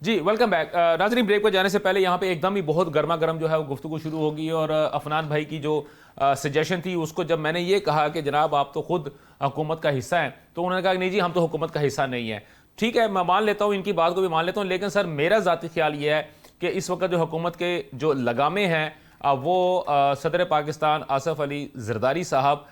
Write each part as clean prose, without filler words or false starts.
जी welcome back. नाज़रीन, break पर जाने से पहले यहाँ पे एकदम ही बहुत गर्मा गर्म जो है वो गुफ्तगू शुरू होगी और अफनान भाई की जो सजेशन थी उसको जब मैंने ये कहा कि जनाब आप तो खुद हुकूमत का हिस्सा हैं, तो उन्होंने कहा नहीं जी हम तो हुकूमत का हिस्सा नहीं है। ठीक है, मैं मान लेता हूँ, इनकी बात को भी मान लेता हूँ, लेकिन सर मेरा ज़ाती ख्याल ये है कि इस वक्त जो हुकूमत के जो लगामे हैं वो सदर पाकिस्तान आसिफ अली जरदारी साहब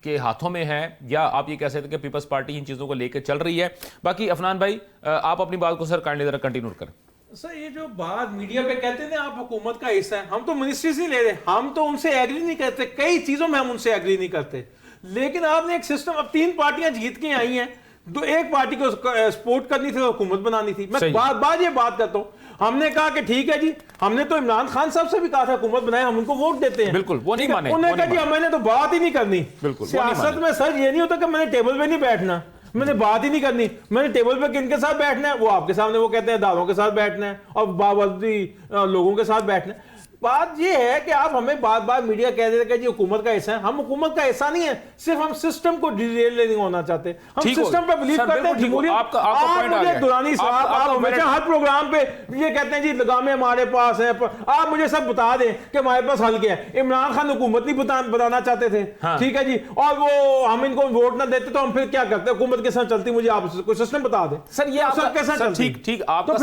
के हाथों में है, या आप ये कह सकते हैं कि पीपल्स पार्टी इन चीज़ों को लेकर चल रही है। बाकी अफनान भाई आप अपनी बात को सर काइंडली जरा कंटिन्यू करें। सर ये जो बात मीडिया पे कहते हैं आप हुकूमत का हिस्सा है, हम तो मिनिस्ट्री से ले रहे, हम तो उनसे एग्री नहीं करते, कई चीजों में हम उनसे एग्री नहीं करते। लेकिन आपने एक सिस्टम, अब 3 पार्टियां जीत के आई हैं, तो एक पार्टी को सपोर्ट करनी थी, हुकूमत बनानी थी। मैं बार ये बात करता हूँ, हमने कहा कि ठीक है जी, हमने तो इमरान खान साहब से भी कहा था हुकूमत बनाए, हम उनको वोट देते हैं, बिल्कुल वो नहीं माने। उन्होंने कहा जी मैंने तो बात ही नहीं करनी। बिल्कुल सियासत में सर ये नहीं होता कि मैंने टेबल पे नहीं बैठना, मैंने बात ही नहीं करनी, मैंने टेबल पे किन के साथ बैठना है, वो आपके सामने वो कहते हैं दारों के साथ बैठना है और बावजूदी लोगों के साथ बैठना है। बात ये है कि आप हमें बार बार मीडिया कह देते हैं कि हुकूमत का हिस्सा है, हम हुकूमत का हिस्सा नहीं है, सिर्फ हम सिस्टम को डिटेल नहीं होना चाहते, हम सिस्टम पे बिलीव करते हैं। जमहूरियत आप मुझे दुरानी साहब, आप हमेशा हर प्रोग्राम पे ये कहते हैं जी लगामे हमारे पास है, आप मुझे सब बता दें कि हमारे पास हल क्या है। इमरान खान हुकूमत नहीं बताना चाहते थे, ठीक है जी, और वो हम इनको वोट ना देते तो हम फिर क्या करते, हुकूमत के साथ चलती, मुझे आप कोई सिस्टम बता दें सर, ये सबके साथ चलती। ठीक, आपका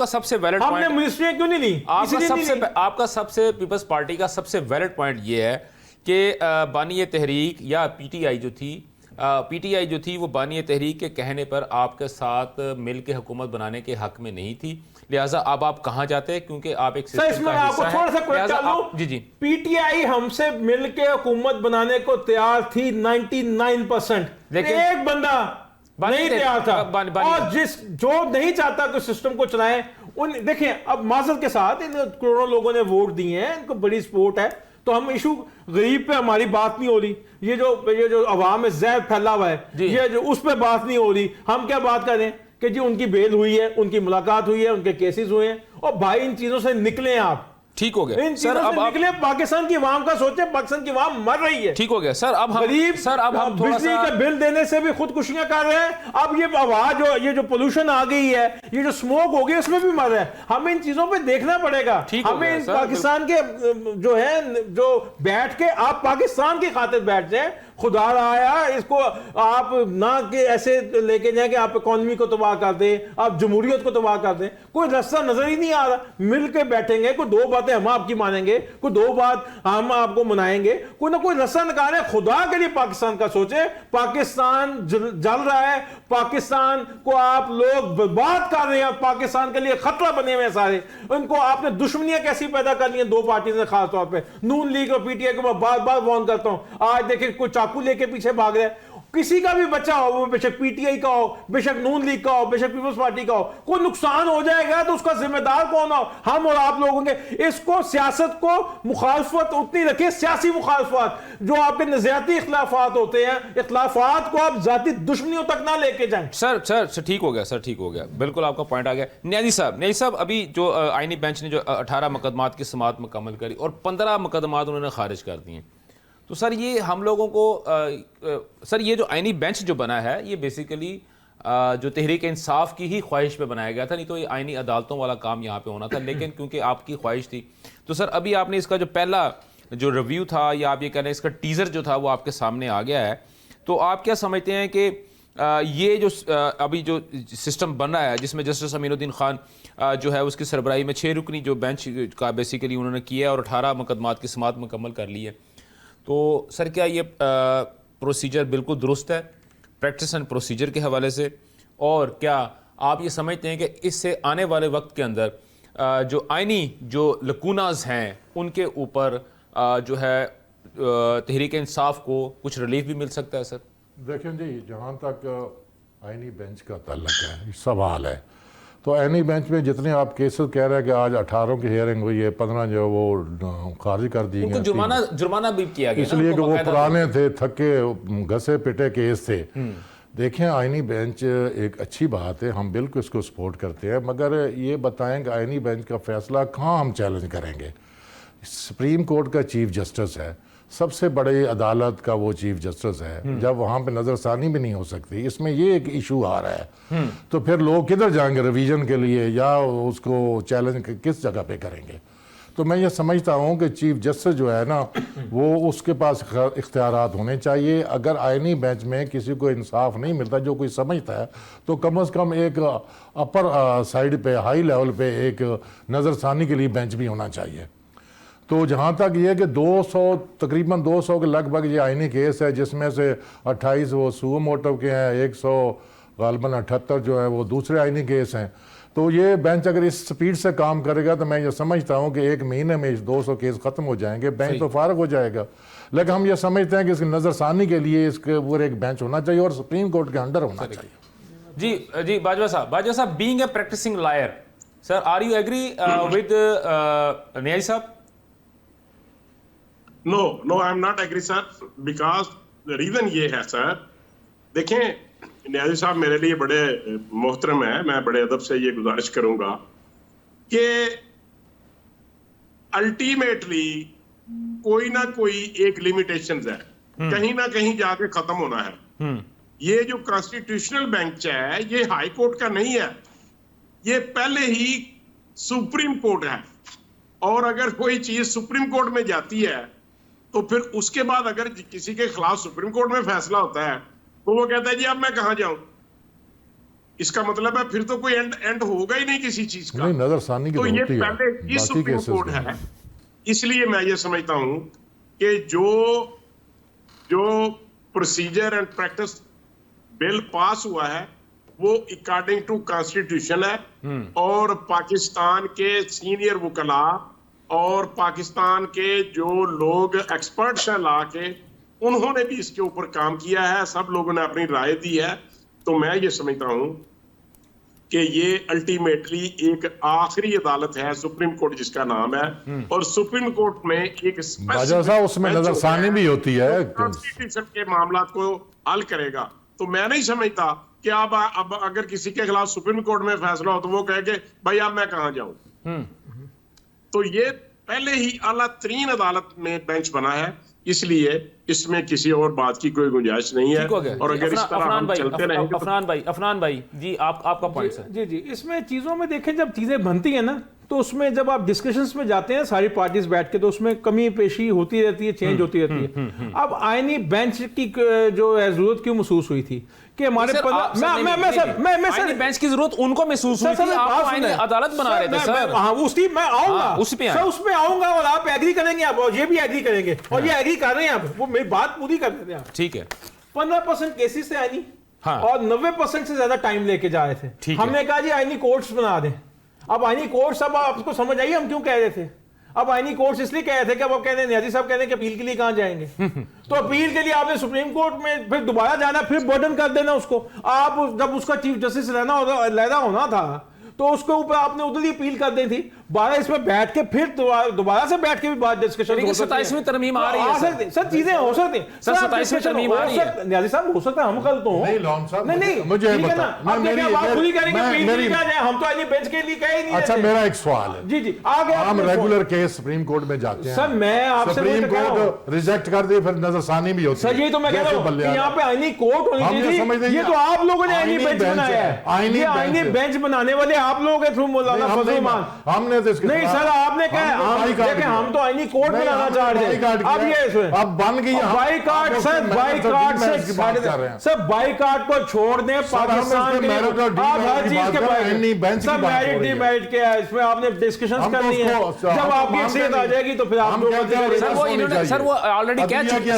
सबसे वैलिड पॉइंट, हमने मिनिस्ट्री क्यों नहीं ली, आपका सबसे पीपल्स पार्टी का सबसे वैलिड पॉइंट ये है कि बानी तहरीक या पीटीआई जो थी वो बानी तहरीक के कहने पर आपके साथ मिल के हुकूमत बनाने के हक में नहीं थी, लिहाजा अब आप कहां जाते हैं, क्योंकि आप एक सिस्टम का हिस्सा हैं। जी पीटीआई हमसे मिल के हुकूमत बनाने को तैयार थी 99%, लेकिन एक बंदा नहीं तैयार था, और जो नहीं चाहता कि सिस्टम को चलाएं उन, देखिए अब माजरत के साथ इन करोड़ों लोगों ने वोट दिए हैं, इनको बड़ी सपोर्ट है, तो हम इशू गरीब पे हमारी बात नहीं हो रही, ये जो अवाम में जहर फैला हुआ है, ये जो उस पे बात नहीं हो रही, हम क्या बात करें कि जी उनकी बेल हुई है, उनकी मुलाकात हुई है, उनके केसेस हुए हैं, और भाई इन चीजों से निकले आप, ठीक हो गया सर, अब निकले, पाकिस्तान की आवाम का सोचे, पाकिस्तान की आवाम मर रही है, ठीक हो गया सर, अब गरीब हम बिजली का बिल देने से भी खुदकुशियां कर रहे हैं, अब ये आवाज, ये जो पोल्यूशन आ गई है, ये जो स्मोक हो गई, उसमें भी मर रहे हैं। हमें इन चीजों पे देखना पड़ेगा, हमें पाकिस्तान के जो है, जो बैठ के आप पाकिस्तान की खातिर बैठ जाए, खुदा आया इसको आप ना कि ऐसे लेके जाए कि आप इकोनॉमी को तबाह कर दें, आप जमहूरियत को तबाह कर दें, कोई रास्ता नजर ही नहीं आ रहा। मिल के बैठेंगे, कोई 2 बातें हम आपकी मानेंगे, कोई 2 बात हम आपको मनाएंगे, कोई ना कोई रास्ता निकालें, खुदा के लिए पाकिस्तान का सोचे। पाकिस्तान जल रहा है, पाकिस्तान को आप लोग बर्बाद कर रहे हैं, पाकिस्तान के लिए खतरा बने हुए हैं सारे, उनको आपने दुश्मनियां कैसी पैदा कर ली हैं 2 पार्टी ने, खासतौर पर नून लीग और पीटीआई को मैं बार बार वार्न करता हूं। आज देखिए कोई चाकू लेके पीछे भाग रहे हैं, किसी का भी बच्चा हो, वो बेशक पीटीआई का हो, बेशक नून लीग का हो, बेशक पीपल्स पार्टी का हो, कोई नुकसान हो जाएगा तो उसका जिम्मेदार कौन हो, हम और आप लोग होंगे। इसको सियासत को मुखालफत उतनी रखिए, सियासी मुखालफत, जो आपके नजरियाती इख्लाफात होते हैं, इख्लाफात को आप जाती दुश्मनियों तक ना लेके जाएं। सर ठीक हो गया, सर ठीक हो गया, बिल्कुल आपका पॉइंट आ गया। न्याजी साहब अभी जो आईनी बेंच ने जो 18 मुकदमात की समाअत मुकम्मल करी और 15 मुकदमात उन्होंने खारिज कर दिए, तो सर ये हम लोगों को सर ये जो आईनी बेंच जो बना है ये बेसिकली जो तहरीक इंसाफ की ही ख्वाहिश पे बनाया गया था, नहीं तो ये आईनी अदालतों वाला काम यहाँ पे होना था, लेकिन क्योंकि आपकी ख्वाहिश थी, तो सर अभी आपने इसका जो पहला जो रिव्यू था, या आप ये कह रहे हैं इसका टीज़र जो था वो आपके सामने आ गया है, तो आप क्या समझते हैं कि ये जो अभी जो सिस्टम बन रहा है जिसमें जस्टिस अमीनुद्दीन खान जो है उसकी सरबराही में 6 रुकनी जो बेंच का बेसिकली उन्होंने किया है और 18 मुकदमात की समाअत मुकम्मल कर ली है, तो सर क्या ये प्रोसीजर बिल्कुल दुरुस्त है प्रैक्टिस एंड प्रोसीजर के हवाले से, और क्या आप ये समझते हैं कि इससे आने वाले वक्त के अंदर जो आइनी जो लकूनाज हैं उनके ऊपर जो है तहरीक इंसाफ को कुछ रिलीफ भी मिल सकता है? सर देखें जी, जहाँ तक आइनी बेंच का ताल्लुक है, सवाल है, तो आइनी बेंच में जितने आप केसेस कह रहे हैं कि आज 18 की हियरिंग हुई है, 15 जो वो खारिज कर दी गई, जुर्माना भी किया गया इसलिए कि वो पुराने थे, थके घसे पिटे केस थे। देखें, आइनी बेंच एक अच्छी बात है, हम बिल्कुल इसको सपोर्ट करते हैं, मगर ये बताएं कि आइनी बेंच का फैसला कहाँ हम चैलेंज करेंगे। सुप्रीम कोर्ट का चीफ जस्टिस है, सबसे बड़ी अदालत का वो चीफ जस्टिस है, जब वहाँ पे नज़रसानी भी नहीं हो सकती, इसमें ये एक इशू आ रहा है, तो फिर लोग किधर जाएंगे रिवीजन के लिए या उसको चैलेंज किस जगह पे करेंगे? तो मैं ये समझता हूँ कि चीफ जस्टिस जो है ना, वो उसके पास इख्तियारात होने चाहिए। अगर आईनी बेंच में किसी को इंसाफ नहीं मिलता, जो कोई समझता है, तो कम से कम एक अपर साइड पे, हाई लेवल पे एक नज़रसानी के लिए बेंच भी होना चाहिए। तो जहाँ तक ये कि 200 तकरीबन 200 के लगभग ये आईनी केस है, जिसमें से 28 वो सुओ मोटिव के हैं, 100 गालबन 78 जो है वो दूसरे आईनी केस हैं। तो ये बेंच अगर इस स्पीड से काम करेगा तो मैं ये समझता हूँ कि 1 महीने में इस 200 केस ख़त्म हो जाएंगे, बेंच तो फारग हो जाएगा। लेकिन हम ये समझते हैं कि इसकी नज़रसानी के लिए इसके ऊपर एक बेंच होना चाहिए और सुप्रीम कोर्ट के अंडर होना चाहिए। जी बाजवा साहब, being a practising lawyer, sir are you agree with Niazi साहब? No I am not agree sir, because reason ये है सर, देखें न्याजी साहब मेरे लिए बड़े मोहतरम है, मैं बड़े अदब से ये गुजारिश करूंगा कि अल्टीमेटली कोई ना कोई एक लिमिटेशंस है, कहीं ना कहीं जाके खत्म होना है। ये जो कॉन्स्टिट्यूशनल बेंच है ये हाई कोर्ट का नहीं है, ये पहले ही सुप्रीम कोर्ट है। और अगर कोई चीज सुप्रीम कोर्ट में जाती है तो फिर उसके बाद अगर किसी के खिलाफ सुप्रीम कोर्ट में फैसला होता है तो वो कहता है जी अब मैं कहां जाऊं। इसका मतलब है फिर तो कोई एंड होगा ही नहीं किसी चीज का। नहीं, नजरसानी की तो ये होती है, पहले ही बाकी सुप्रीम केसेस कोर्ट में है। इसलिए मैं ये समझता हूं कि जो procedure and practice bill pass हुआ है वो अकॉर्डिंग टू कॉन्स्टिट्यूशन है। और पाकिस्तान के सीनियर वकला और पाकिस्तान के जो लोग एक्सपर्ट्स हैं ला के, उन्होंने भी इसके ऊपर काम किया है, सब लोगों ने अपनी राय दी है। तो मैं ये समझता हूं कि ये अल्टीमेटली एक आखिरी अदालत है, सुप्रीम कोर्ट जिसका नाम है, और सुप्रीम कोर्ट में एक उसमें नजरसानी भी होती है, कॉन्स्टिट्यूशन के मामला को हल करेगा। तो मैं नहीं समझता कि अब अगर किसी के खिलाफ सुप्रीम कोर्ट में फैसला हो तो वो कहे कि भाई अब मैं कहां जाऊं। तो ये पहले ही आला तरीन अदालत में बेंच बना है, इसलिए इसमें किसी और बात की कोई गुंजाइश नहीं है। और अगर इस तरह हम चलते रहेंगे अफनान भाई जी आपका पॉइंट सर। जी इसमें चीजों में देखें, जब चीजें बनती है ना तो उसमें जब आप डिस्कशंस में जाते हैं सारी पार्टीज बैठ के, तो उसमें कमी पेशी होती रहती है, चेंज होती रहती है। अब आईनी बेंच की जो है जरूरत क्यों महसूस हुई थी कि हमारे मैं बेंच की जरूरत उनको महसूस हुई थी, आप अदालत बना रहे थे सर। हाँ उसकी मैं आऊंगा, उसमें आऊंगा और आप एग्री करेंगे, आप ये भी एग्री करेंगे और ये एग्री कर रहे हैं आप, वो मेरी बात पूरी कर रहे हैं। ठीक है, 15% केसेस थे आईनी, हाँ, और 90% से ज्यादा टाइम लेके जा रहे थे। हमने कहा जी आईनी कोर्ट्स बना दें। अब आईनी कोर्ट्स, अब आपको समझ आइए हम क्यों कह रहे थे। अब आईनी कोर्ट्स इसलिए कह रहे थे कि अब कह रहे हैं न्याजी साहब कह रहे हैं कि अपील के लिए कहां जाएंगे। तो अपील के लिए आपने सुप्रीम कोर्ट में फिर दोबारा जाना, फिर बर्डन कर देना उसको। आप जब उसका चीफ जस्टिस लहदा होना था तो उसके ऊपर आपने उधर ही अपील कर दी थी। 12 इसमें बैठ के फिर दोबारा से बैठ के भी बात डिस्कशन हो सकती है। 27वीं तरमीम आ रही है सर, चीजें हो सकती हैं सर, 27वीं तरमीम आ रही है। न्याजी साहब हो सकता है हम कल तो नहीं लॉन साहब, नहीं मुझे ठीक है ना, आप मेरी खुद ही करेंगे हम तो आईनी बेंच के लिए कहे ही नहीं। अच्छा मेरा एक सवाल है, जी आगे हम रेगुलर केस सुप्रीम कोर्ट में जाते हैं सर, मैं आपसे सुप्रीम कोर्ट रिजेक्ट कर दे, फिर नजरसानी भी होती है। सर ये तो मैं कह रहा हूं कि यहाँ पे आईनी कोर्ट होनी चाहिए। ये तो आप लोगों ने आईनी बेंच बनाया है, आईनी बेंच बनाने वाले आप लोग हैं थ्रू मौलाना फजल रहमान। हमने तो इसके नहीं सर, आपने कहा हम तो आईनी कोर्ट बनाना चाह रहे थे। अब ये अब बन गई बाईकाट सर, बाईकाट से सर बाईकाट को छोड़ दें पाकिस्तान के लिए। आप हर चीज के सर मेरिट डिमेरिट क्या है इसमें आपने डिस्कशन करनी है। जब आपकी हैसियत आ जाएगी तो फिर आप सर वो ऑलरेडी कह चुके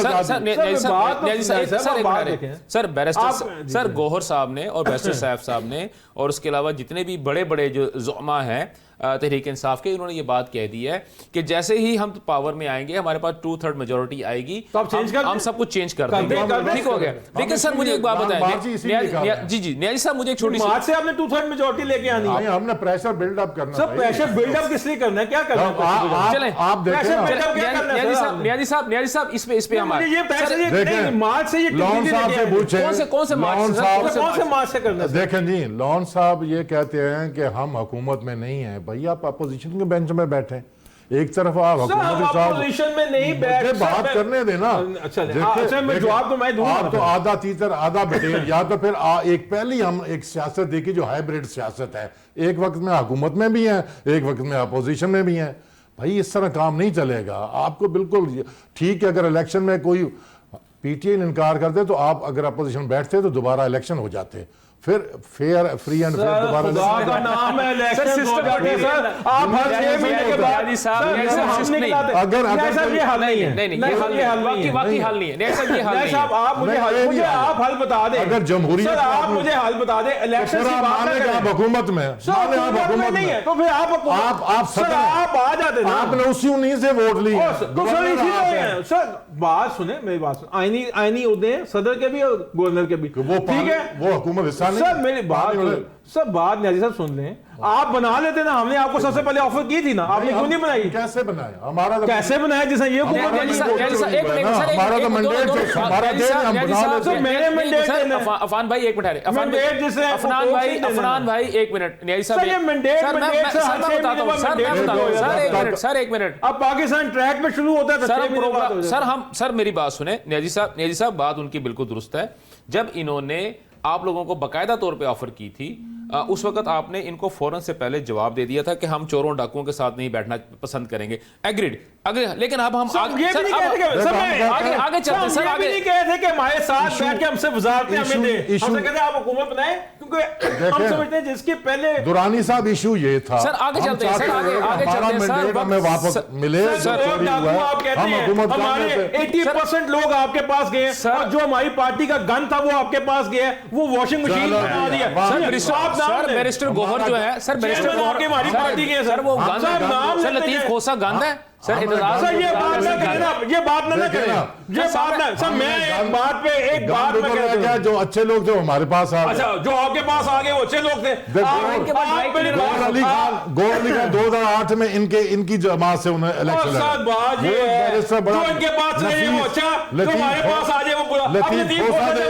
सर बैरिस्टर सर गौहर साहब ने और बैरिस्टर साहब साहब ने और उसके अलावा जितने भी बड़े बड़े जो ज़ुमा हैं तहरीक इंसाफ के, उन्होंने ये बात कह दी है कि जैसे ही हम पावर में आएंगे हमारे पास 2/3 मेजोरिटी आएगी तो हम सब कुछ चेंज कर देंगे। ठीक हो गया। लेकिन सर मुझे एक बात बताएं जी न्याजी साहब, मुझे एक छोटी सी से आपने 2/3 मेजोरिटी लेके आनी है। हमने प्रेशर बिल्डअप करना है। प्रेशर बिल्डअप किस लिए करना है, क्या करना है? चलें आप देखें न्याजी साहब इस पे हमारे ये मार्च से ये लॉन साहब से पूछे कौन से मार्च से करना है? देखें जी लॉन साहब ये कहते हैं कि हम हुकूमत में नहीं है। भाई आप अपोजिशन के बेंच में बैठे, एक तरफ आप हुकूमत के साथ पोजीशन में नहीं बैठ मुझे बात करने देना। अच्छा मैं जवाब तो मैं दूंगा। आप तो आधा तीतर आधा बटेर, या तो फिर एक पहली हम एक सियासत देखी जो हाइब्रिड सियासत है, एक वक्त में हुकूमत में भी है, एक वक्त में अपोजिशन में भी है। भाई इस तरह काम नहीं चलेगा। आपको बिल्कुल ठीक है, अगर इलेक्शन में कोई पीटीआई इनकार करते तो आप अगर अपोजिशन बैठते तो दोबारा इलेक्शन हो जाते, फिर फेयर फ्री एंड फेयर दोबारा का नाम है इलेक्शन हो जाते हैं सर। आप हर 6 महीने के बाद अगर ये हल नहीं है, नहीं वाकई हल नहीं है साहब, ये हल नहीं है। आप मुझे आप हल बता दें। अगर जमहूरियत सर आप मुझे हल बता दें, इलेक्शन की बात माने आप हुकूमत में, माने आप हुकूमत नहीं है में, तो फिर आप सर आप आ जाते ना। आपने उसी 19 से वोट ली तो सर इसी सर बात सुने, मेरी बात सुन, आईनी उहदे हैं सदर के भी और गवर्नर के भी, ठीक है वो हुकूमत हिस्सा नहीं। सर मेरी बात सब बात न्याजी साहब सुन लें, आप बना लेते ना, हमने आपको सबसे पहले ऑफर की थी ना, आपने क्यों नहीं बनाई? कैसे बनाया? हमारा तो कैसे बनाया जैसा ये हमारा तो मैंडेट हमारा दे हम बना लेते। मेरे मैंडेट अफान भाई एक मिनट, अफनान भाई एक मिनट, न्याजी साहब सर एक मिनट। अब पाकिस्तान ट्रैक पे शुरू होता है सर मेरी बात सुने न्याजी साहब, बात उनकी बिल्कुल दुरुस्त है। जब इन्होंने आप लोगों को बाकायदा तौर पे ऑफर की थी, उस वक्त आपने इनको फौरन से पहले जवाब दे दिया था कि हम चोरों डाकुओं के साथ नहीं बैठना पसंद करेंगे। एग्रीड, लेकिन अब हम आगे चलते हैं सर। आगे नहीं कहे थे कि हमारे साथ बैठ के हमसे वजारतें हमें दे, हमसे कहते हैं आप हुकूमत बनाएं, क्योंकि हम समझते हैं जिसके पहले दुरानी साहब इशू ये था। सर आगे चलते हैं सर, आगे चलते हैं सर, हमें वापस मिले। आप कहते हैं हमारे 80% लोग आपके पास गए और जो हमारी पार्टी का गन था वो आपके पास गया, वो वॉशिंग मशीन बना दिया। सर बैरिस्टर गोहर जो है, सर बैरिस्टर गोहर हमारी पार्टी के सर वो गंद, सर लतीफ खोसा गंद है सर। ये बात ना करें, ये बात ना करें सर। मैं एक बात पे एक बात में कह रहा हूं, जो अच्छे लोग थे हमारे पास आ गए। अच्छा जो आपके पास आ गए वो अच्छे लोग थे। गौहर अली खान 2008 में इनकी जमात से उन्हें इलेक्शन जो इनके पास रहे वो अच्छा, जो हमारे पास आ जाए वो बुरा। लतीफ खोसा देख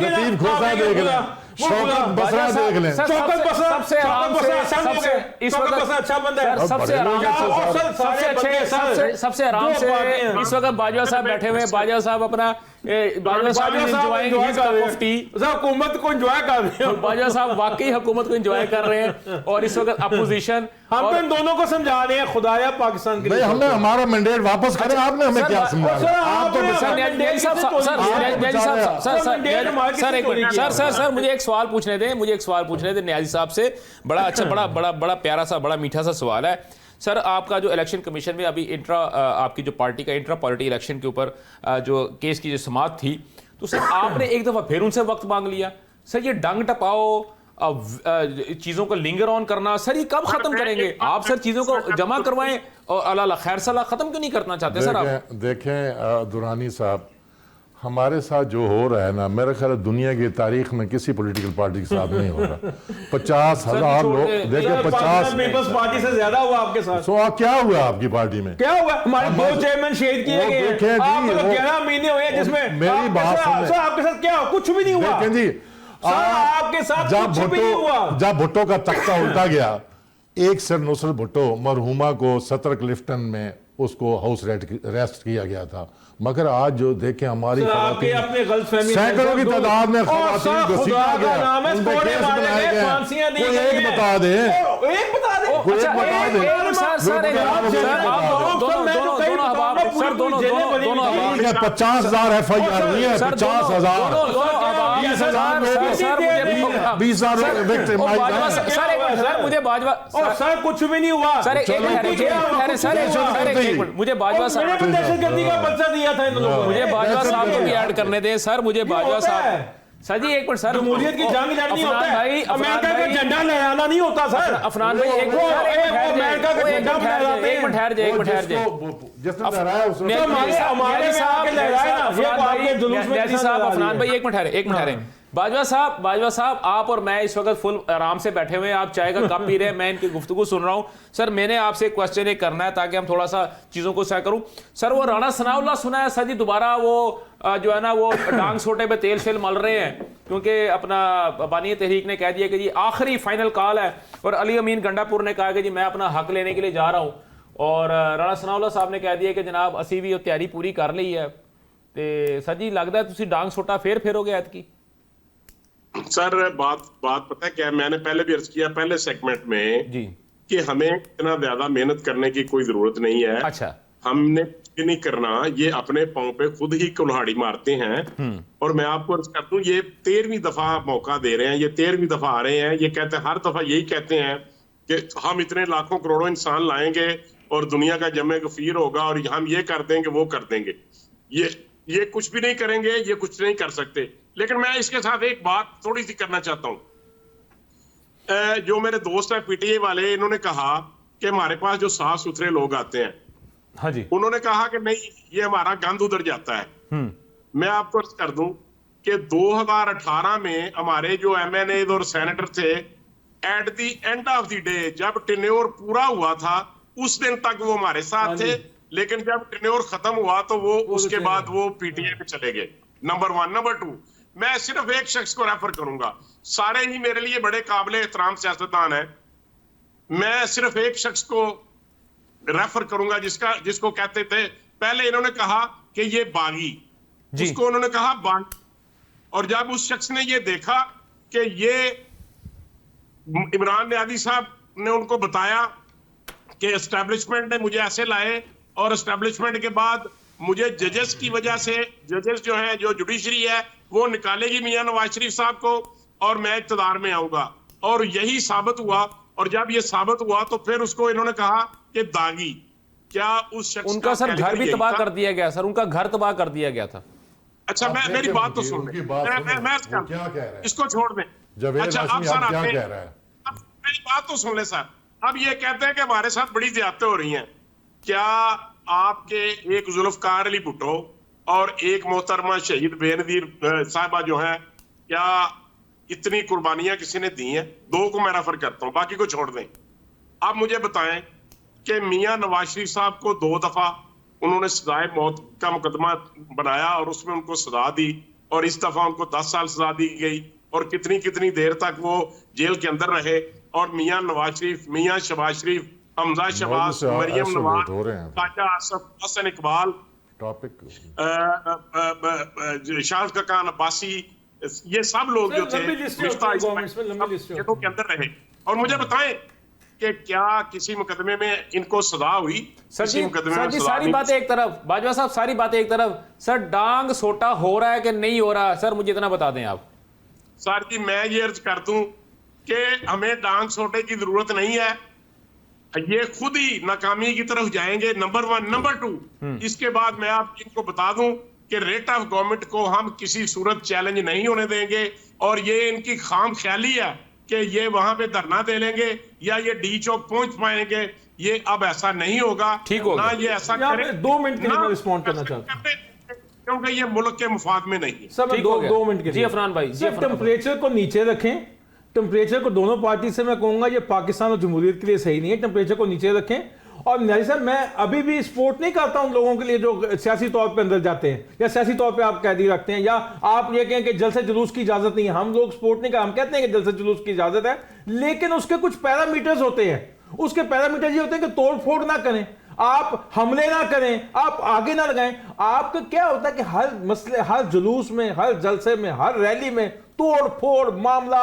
लें, लतीफ खोसा देख लें, शौकत बसरा देख लें। शौकत बसरा सबसे आराम से इस वक्त अच्छा बंदा है, सबसे आराम से इस वक्त बाजवा साहब बैठे हुए, बाजवा साहब अपना बाजवा साहब हुकूमत को एंजॉय कर रहे हैं। बाजवा साहब वाकई हुकूमत को एंजॉय कर रहे हैं और इस वक्त अपोजिशन, हम तो इन दोनों को समझा रहे हैं खुदाया पाकिस्तान के लिए। हमें हमारा मैंडेट वापस करें, आपने हमें क्या समझाया? आप तो सर मुझे एक सवाल पूछने दें, न्याजी साहब से। बड़ा अच्छा बड़ा प्यारा सा बड़ा मीठा सा सवाल है सर। आपका जो इलेक्शन कमीशन में अभी आपकी जो पार्टी का इंट्रा पार्टी इलेक्शन के ऊपर जो केस की जो समाअत थी, तो सर आपने एक दफा फिर उनसे वक्त मांग लिया। सर ये डंग टपाओ चीजों को लिंगर ऑन करना, सर ये कब खत्म करेंगे आप? सर चीजों को जमा करवाएं और अल्लाह खैर सलाह खत्म क्यों नहीं करना चाहते सर आप? देखें दुरानी साहब, हमारे साथ जो हो रहा है ना, मेरे ख्याल दुनिया की तारीख में किसी पॉलिटिकल पार्टी के साथ नहीं हो रहा। 50,000 लोग देखे, 50 पीपल्स पार्टी से ज्यादा हुआ आपके साथ। सो क्या हुआ आपकी पार्टी में? क्या हुआ? हमारे 2 चेयरमैन शहीद किए गए हैं। 11 महीने हुए जिसमें मेरी बात सर आपके साथ क्या कुछ भी नहीं हुआ जी। आपके साथ कुछ भी नहीं हुआ। जब भुट्टो का तख्ता उल्टा गया, एक सर नुसरत भुट्टो मरहुमा को सतर क्लिफ्टन में उसको हाउस अरेस्ट किया गया था, मगर आज जो देखें हमारी सैकड़ों की तादाद में खवातीन को सीखा गया, उन पे केस बनाए गए। एक बता दे, 50,000 FIR हुई है, 50,000 20,000 विक्टिम। मुझे बाजवा सर कुछ भी नहीं हुआ सर, मुझे बाजवा साहब दिया था इन लोगों ने। मुझे बाजवा साहब को भी ऐड करने दें सर। मुझे बाजवा साहब सर जी एक मिनट सर, जमहूरियत की जंग लड़नी होता है, अमेरिका का झंडा लहराना नहीं होता सर। अफनान भाई एक अमेरिका का झंडा फहराते हैं। एक मिनट ठहर जाए अफनान भाई एक मिनट ठहरे। बाजवा साहब आप और मैं इस वक्त फुल आराम से बैठे हुए हैं, आप चाय का कप पी रहे हैं, मैं इनकी गुफ्तगू सुन रहा हूं। सर मैंने आपसे एक क्वेश्चन एक करना है ताकि हम थोड़ा सा चीजों को सह करूं। सर वो राणा सनाउल्लाह सुना है सर जी दोबारा वो जो है ना वो डांग सोटे पे तेल शेल मल रहे हैं, क्योंकि अपना बानी तहरीक ने कह दिया कि जी आखिरी फाइनल कॉल है, और अली अमीन गंडापुर ने कहा कि जी मैं अपना हक लेने के लिए जा रहा हूं। और राणा सनाउल्ला साहब ने कह दिया कि जनाब असी भी तैयारी पूरी कर ली है। तो सर जी लगता है तुसी डांग सोटा फिर फेरोगे ऐतकी? सर बात पता है क्या है? मैंने पहले भी अर्ज किया पहले सेगमेंट में जी कि हमें इतना ज्यादा मेहनत करने की कोई जरूरत नहीं है। अच्छा, हमने कुछ नहीं करना, ये अपने पांव पे खुद ही कुल्हाड़ी मारते हैं। और मैं आपको अर्ज कर दूं, ये 13वीं दफा मौका दे रहे हैं, ये 13वीं दफा आ रहे हैं। ये कहते हैं, हर दफा यही कहते हैं कि हम इतने लाखों करोड़ों इंसान लाएंगे और दुनिया का जमे गफीर होगा और हम ये कर देंगे वो कर देंगे। ये कुछ भी नहीं करेंगे, ये कुछ नहीं कर सकते। लेकिन मैं इसके साथ एक बात थोड़ी सी करना चाहता हूं। जो मेरे दोस्त है पीटीआई वाले, इन्होंने कहा कि हमारे पास जो साफ सुथरे लोग आते हैं, हाँ जी, उन्होंने कहा कि नहीं ये हमारा गंद उधर जाता है। मैं आपको अर्ज कर दूं कि 2018 में हमारे जो एमएनए और सेनेटर थे, at the end of the day जब टेन्योर पूरा हुआ था उस दिन तक वो हमारे साथ थे, लेकिन जब टेन्योर खत्म हुआ तो वो उसके बाद वो पीटीआई में चले गए। नंबर 1। नंबर 2, मैं सिर्फ एक शख्स को रेफर करूंगा, सारे ही मेरे लिए बड़े काबिल एहतराम सियासतदान है। मैं सिर्फ एक शख्स को रेफर करूंगा जिसको कहते थे, पहले इन्होंने कहा कि ये बागी, उसको उन्होंने कहा बागी। और जब उस शख्स ने ये देखा कि ये इमरान नियाज़ी साहब ने उनको बताया कि एस्टेब्लिशमेंट ने मुझे ऐसे लाए और एस्टेब्लिशमेंट के बाद मुझे जजेस की वजह से, जजेस जो है, जो जुडिशरी है, वो निकालेगी मियां नवाज शरीफ साहब को और मैं इक़्तिदार में आऊंगा। और यही साबित हुआ। और जब ये साबित हुआ तो फिर उसको इन्होंने कहा कि दागी। क्या उस शख्स उनका सर घर भी तबाह कर दिया गया? सर उनका घर तबाह कर दिया गया था। अच्छा, मेरी बात तो सुन, मैं इसको छोड़ दें। अच्छा, अब सर क्या कह रहा है? मेरी बात तो सुन ले सर। अब ये कहते हैं कि हमारे साथ बड़ी ज्यादतें हो रही हैं। क्या आपके एक जुल्फकार अली भुट्टो और एक मोहतरमा शहीद बेनजीर साहिबा जो है, क्या इतनी कुर्बानियां किसी ने दी हैं? 2 को मैं रेफर करता हूं, बाकी को छोड़ दें। आप मुझे बताएं कि मियां नवाज शरीफ साहब को 2 दफा उन्होंने सजाए मौत का मुकदमा बनाया और उसमें उनको सजा दी, और इस दफा उनको 10 साल सजा दी गई, और कितनी कितनी देर तक वो जेल के अंदर रहे। और मियां नवाज शरीफ, मियां शहबाज शरीफ, हमजा शहबाज, मरियम नवाज, ख्वाजा आसफ, हसन इकबाल, शाहिद खान अब्बासी, ये सब लोग जो थे जेलों के अंदर रहे। और मुझे बताएं कि क्या किसी मुकदमे में इनको सजा हुई? सर जी सारी बातें एक तरफ, बाजवा साहब सारी बातें एक तरफ, सर डांग सोटा हो रहा है कि नहीं हो रहा? सर मुझे इतना बता दें आप। सर जी मैं ये अर्ज कर दूं कि हमें डांग सोटे की जरूरत नहीं है, ये खुद ही नाकामी की तरफ जाएंगे। नंबर 1। नंबर 2, इसके बाद मैं आप इनको बता दूं कि रेट ऑफ गवर्नमेंट को हम किसी सूरत चैलेंज नहीं होने देंगे, और ये इनकी खाम ख्याली है कि ये वहां पे धरना दे लेंगे या ये डी चौक पहुंच पाएंगे। ये अब ऐसा नहीं होगा, ठीक होगा। ना ये ऐसा करें। 2 मिनट के लिए मैं रिस्पॉन्ड करना चाहता हूं, क्योंकि ये मुल्क के मुफाद में नहीं है। सब 2 मिनट के लिए। जी अफरान भाई, सर टेम्परेचर को नीचे रखें। टेम्परेचर को दोनों पार्टी से मैं कहूंगा ये पाकिस्तान और जमहूरियत के लिए सही नहीं है। टेम्परेचर को नीचे रखें। और नियाज़ी साहब, मैं अभी भी सपोर्ट नहीं करता उन लोगों के लिए जो सियासी तौर पे अंदर जाते हैं या सियासी तौर पे आप कैदी रखते हैं, या आप ये कहें कि जलसे जुलूस की इजाजत नहीं है। हम लोग सपोर्ट नहीं करते, हम कहते हैं कि जलसे जुलूस की इजाजत है, लेकिन उसके कुछ पैरामीटर्स होते हैं। उसके पैरामीटर ये होते हैं कि तोड़ फोड़ ना करें, आप हमले ना करें, आप आगे ना लगाएं। आपका क्या होता है कि हर मसले, हर जुलूस में, हर जलसे में, हर रैली में तोड़ फोड़ मामला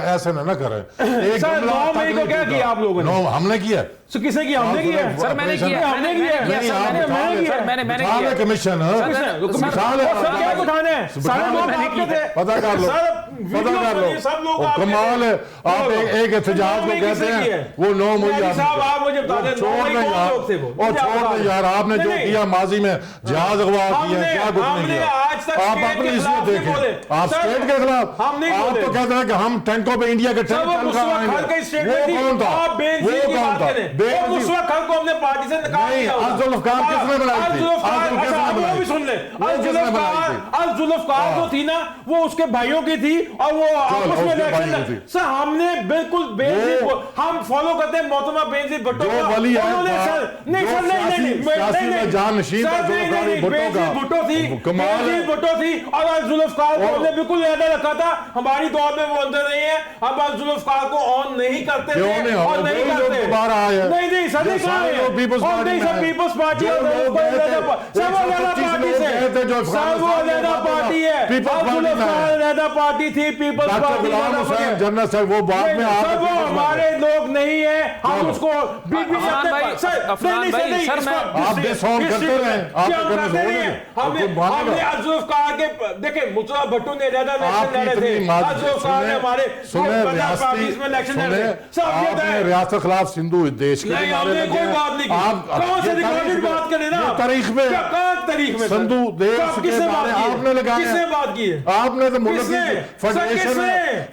ऐसे ना करें। सर 9 मई को क्या किया आप लोगों ने? हमने किया। किसने किया? हमने किया। सर मैंने किया, हमने किया। मैंने कमीशन क्या उठाने हैं? सारे लोग आपके थे, पता कर लो, सब लोग कमाल है। आप एक एहतजाज को कहते हैं वो 9 मई साहब, आप मुझे बता दें छोड़ दें यार, आपने जो किया माजी में, जहाज अगवा किया, क्या कुछ नहीं किया। आप अपनी इसमें देखें, आप स्टेट के खिलाफ आप तो कहते हैं कि हम टैंकों पे इंडिया के टैंक वो कौन था? उस वक्त खल को हमने पार्टी से निकाल दिया। जुल्फकार किसने बनाई थी? वो भी सुन ले। जुल्फकार जो थी ना, वो उसके भाइयों की थी और वो आपस में इलेक्शन। सर हमने बिल्कुल बेनजीर, हम फॉलो करते हैं मोहतरमा बेनजीर भुट्टो को। नहीं, भुट्टो थी, भुट्टो थी और जुल्फकार को हमने बिल्कुल याद रखा था, हमारी दौर में बोलते नहीं है, हम जुल्फकार को ऑन नहीं करते थे और नहीं करते। नहीं सर, नहीं कहा है, पीपल्स पार्टी पार्टी थी, पीपल्स पार्टी जनरल सर वो बाद में वो हमारे लोग नहीं है, हम उसको हमने जुल्फकार के देखे मुस्तफा भुट्टो ने ज्यादा इलेक्शन लड़े थे, जुल्फकार ने हमारे इलेक्शन लड़े। आपने रियासत खिलाफ सिंधु देश के कोई बात नहीं, कौन से रिकॉर्डेड बात करें ना तारीख में, तारीख में सिंधु देश के बारे आपने लगाया, किसने बात की है? आपने तो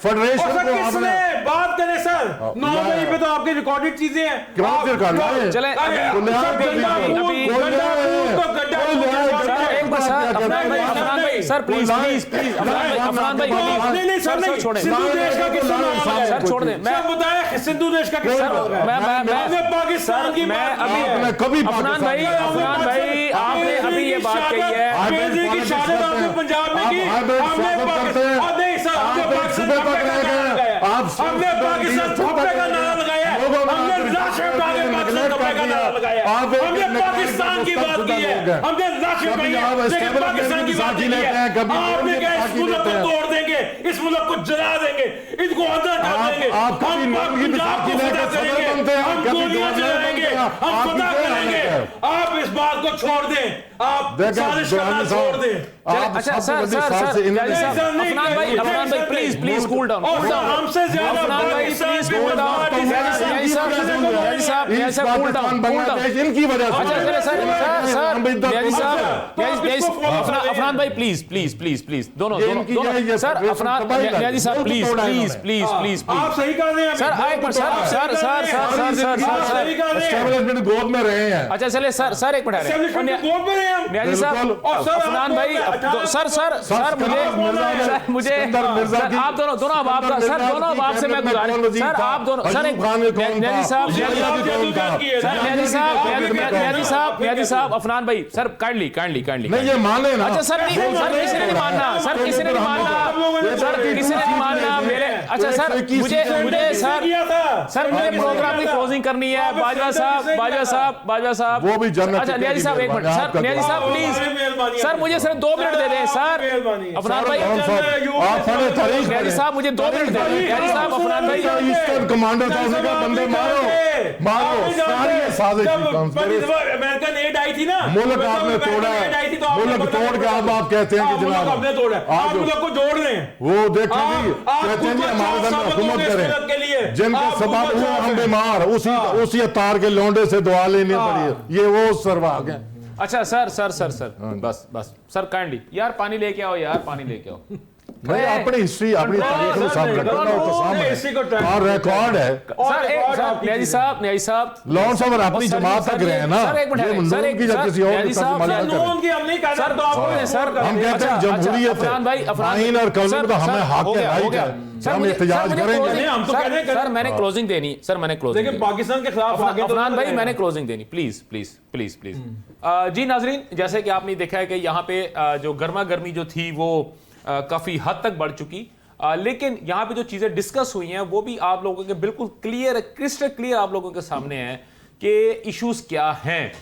फेडरेशन को किसने बात करे सर? 9 मई पे तो आपकी रिकॉर्डेड चीजें हैं। क्यों फिर करना है? चले sir please please please Afnan भाई सर छोड़ें, सर छोड़ दें। मैं बताया सिंधु देश का किस्सा, मैं पाकिस्तान की मैं अभी कभी अफनान भाई आपने अभी ये बात कही है, पंजाब में की, हमने पाकिस्तान थप्पे का नारा लगाया, हमने राष्ट्र का नारा लगाया, हमने पाकिस्तान की बात की है, हमने राष्ट्र पाकिस्तान की बात की है। आपने कहा इस मुल्क को तोड़ देंगे, इस मुल्क को जला देंगे, इनको अंदर डाल देंगे, हम पंजाब को फतह करेंगे, हम गोलियां चलाएंगे, हम फतह करेंगे। आप इस बात को छोड़ दें, आप साजिश करना छोड़ दें। अच्छा सर अफनान भाई प्लीज कूल डाउन, हमसे ज्यादा प्लीज कूल डाउन, इनकी वजह अफनान भाई प्लीज दोनों सर अफनान साहब प्लीज आप सही कर रहे हैं सर गोद में रहे हैं। अच्छा चले सर एक मिनट गोद में रहे हैं न्याजी साहब अफनान भाई सर मुझे आप दोनों अब आपका सर दोनों अब आपसे मैं गुजारिश सर आप दोनों सर न्याजी साहब अफनान भाई सर काइंडली नहीं ये माने ना। अच्छा सर किसी ने नहीं मानना, सर किसी ने नहीं मानना मेरे। अच्छा सर मुझे मुझे प्रोग्राम की क्लोजिंग करनी है। बाजवा साहब वो भी जन्नत। अच्छा न्याजी साहब एक मिनट सर, न्याजी साहब प्लीज सर मुझे सिर्फ 2 मिनट दे दें सर। अफनान भाई न्याजी साहब मुझे 2 मिनट दे दें। न्याजी साहब अफनान भाई कमांडर था, उसने कहा बंदे मारो साजिश अमेरिकन एड आई थी ना, मुल्क आपने तोड़ा, मुल्क तोड़ के आप कहते हैं कि जनाब आपने तोड़ा, आप मुल्क को जोड़ रहे हैं। वो देखेंगे कहते हैं हमारे दम हुकूमत करें, जिनके सबब हुए हम बीमार, उसी अतार के लौंडे से दुआ लेनी पड़ी। ये वो सरवाग है। अच्छा सर बस सर काइंडली यार पानी लेके आओ यार, पानी लेके आओ। मैं अपनी हिस्ट्री अपनी तारीख में सब रखना तो सामने और रिकॉर्ड है। सर न्याजी साहब लॉन साहब अपनी जमात तक रहे ना, सर एक मिनट सर की जब किसी और के साथ मजा करें। हम कहते हैं जमहूरियत आईन और कानून का हमें हक है, राइट है, हम एहतजाज करेंगे। हम तो कह रहे हैं सर मैंने क्लोजिंग देनी, सर मैंने क्लोजिंग देखिए पाकिस्तान के खिलाफ आगे तो अफनान भाई मैंने क्लोजिंग देनी, प्लीज जी नाजरीन, जैसे कि आपने देखा है कि यहाँ पे जो गर्मा गर्मी जो थी वो काफ़ी हद तक बढ़ चुकी, लेकिन यहाँ पे जो चीज़ें डिस्कस हुई हैं वो भी आप लोगों के बिल्कुल क्रिस्टल क्लियर आप लोगों के सामने हैं कि इश्यूज क्या हैं।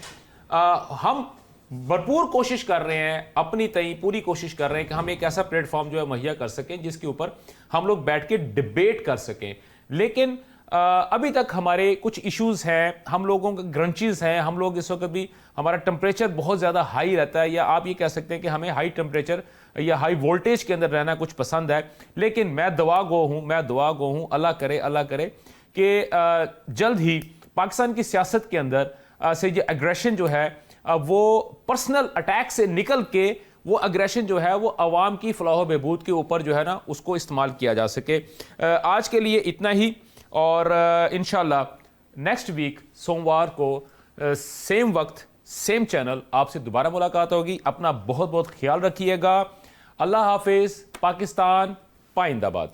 हम भरपूर कोशिश कर रहे हैं, अपनी तई पूरी कोशिश कर रहे हैं कि हम एक ऐसा प्लेटफॉर्म जो है मुहैया कर सकें जिसके ऊपर हम लोग बैठ के डिबेट कर सकें, लेकिन अभी तक हमारे कुछ इश्यूज हैं, हम लोगों के ग्रंचेस हैं, हम लोग इस वक्त भी हमारा टेम्परेचर बहुत ज़्यादा हाई रहता है, या आप ये कह सकते हैं कि हमें हाई टेम्परेचर या हाई वोल्टेज के अंदर रहना कुछ पसंद है। लेकिन मैं दुआ गो हूँ अल्लाह करे कि जल्द ही पाकिस्तान की सियासत के अंदर से ये एग्रेशन जो है वो पर्सनल अटैक से निकल के वो एग्रेशन जो है वो अवाम की फलाह बहबूद के ऊपर जो है ना उसको इस्तेमाल किया जा सके। आज के लिए इतना ही, और इंशाल्लाह नेक्स्ट वीक सोमवार को सेम वक्त सेम चैनल आपसे दोबारा मुलाकात होगी। अपना बहुत बहुत ख्याल रखिएगा। अल्लाह हाफिज। पाकिस्तान पाइंदाबाद।